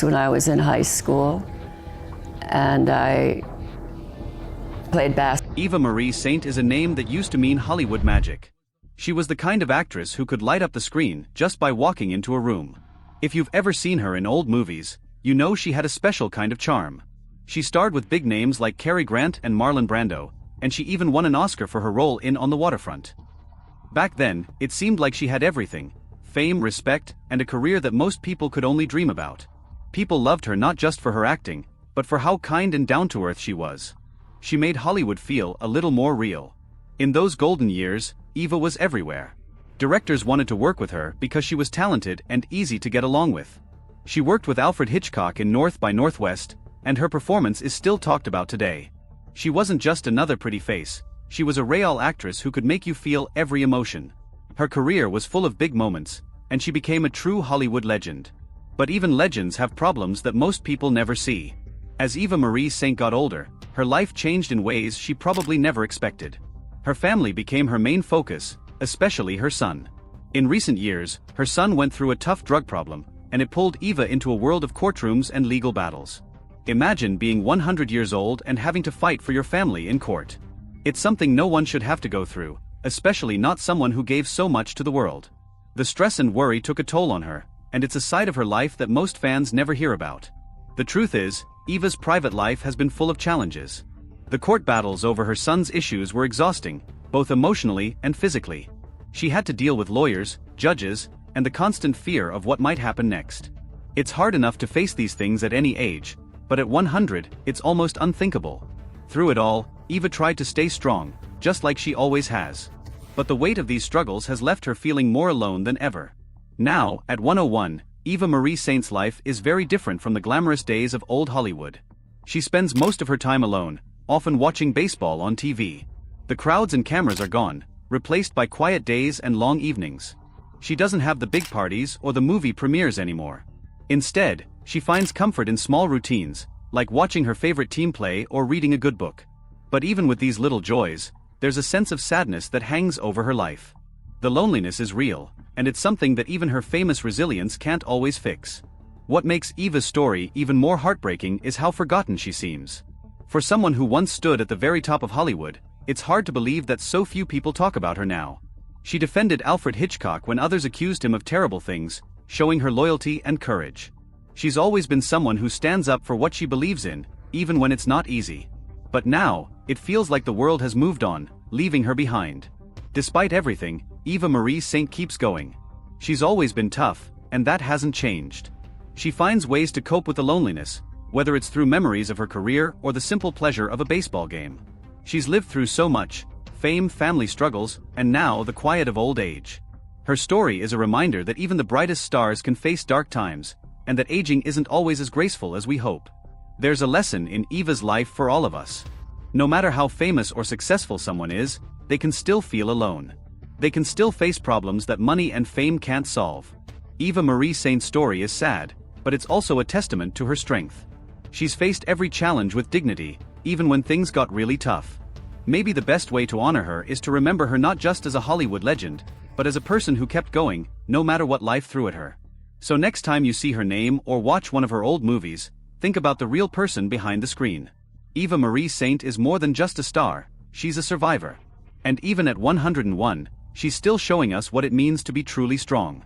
when I was in high school, and I played basketball. Eva Marie Saint is a name that used to mean Hollywood magic. She was the kind of actress who could light up the screen just by walking into a room. If you've ever seen her in old movies, you know she had a special kind of charm. She starred with big names like Cary and Marlon Brando, and she even won an Oscar for her role in On the Waterfront. Back then, it seemed like she had everything: fame, respect, and a career that most people could only dream about. People loved her not just for her acting, but for how kind and down-to-earth she was. She made Hollywood feel a little more real. In those golden years, Eva was everywhere. Directors wanted to work with her because she was talented and easy to get along with. She worked with Alfred Hitchcock in North by Northwest, and her performance is still talked about today. She wasn't just another pretty face, she was a real actress who could make you feel every emotion. Her career was full of big moments, and she became a true Hollywood legend. But even legends have problems that most people never see. As Eva Marie Saint got older, her life changed in ways she probably never expected. Her family became her main focus, especially her son. In recent years, her son went through a tough drug problem, and it pulled Eva into a world of courtrooms and legal battles. Imagine being 100 years old and having to fight for your family in court. It's something no one should have to go through, especially not someone who gave so much to the world. The stress and worry took a toll on her, and it's a side of her life that most fans never hear about. The truth is, Eva's private life has been full of challenges. The court battles over her son's issues were exhausting, both emotionally and physically. She had to deal with lawyers, judges, and the constant fear of what might happen next. It's hard enough to face these things at any age, but at 100, it's almost unthinkable. Through it all, Eva tried to stay strong, just like she always has. But the weight of these struggles has left her feeling more alone than ever. Now, at 101, Eva Marie Saint's life is very different from the glamorous days of old Hollywood. She spends most of her time alone, often watching baseball on TV. The crowds and cameras are gone, replaced by quiet days and long evenings. She doesn't have the big parties or the movie premieres anymore. Instead, she finds comfort in small routines, like watching her favorite team play or reading a good book. But even with these little joys, there's a sense of sadness that hangs over her life. The loneliness is real, and it's something that even her famous resilience can't always fix. What makes Eva's story even more heartbreaking is how forgotten she seems. For someone who once stood at the very top of Hollywood, it's hard to believe that so few people talk about her now. She defended Alfred Hitchcock when others accused him of terrible things, showing her loyalty and courage. She's always been someone who stands up for what she believes in, even when it's not easy. But now, it feels like the world has moved on, leaving her behind. Despite everything, Eva Marie Saint keeps going. She's always been tough, and that hasn't changed. She finds ways to cope with the loneliness, whether it's through memories of her career or the simple pleasure of a baseball game. She's lived through so much: fame, family struggles, and now the quiet of old age. Her story is a reminder that even the brightest stars can face dark times, and that aging isn't always as graceful as we hope. There's a lesson in Eva's life for all of us. No matter how famous or successful someone is, they can still feel alone. They can still face problems that money and fame can't solve. Eva Marie Saint's story is sad, but it's also a testament to her strength. She's faced every challenge with dignity, even when things got really tough. Maybe the best way to honor her is to remember her not just as a Hollywood legend, but as a person who kept going, no matter what life threw at her. So next time you see her name or watch one of her old movies, think about the real person behind the screen. Eva Marie Saint is more than just a star, she's a survivor. And even at 101, she's still showing us what it means to be truly strong.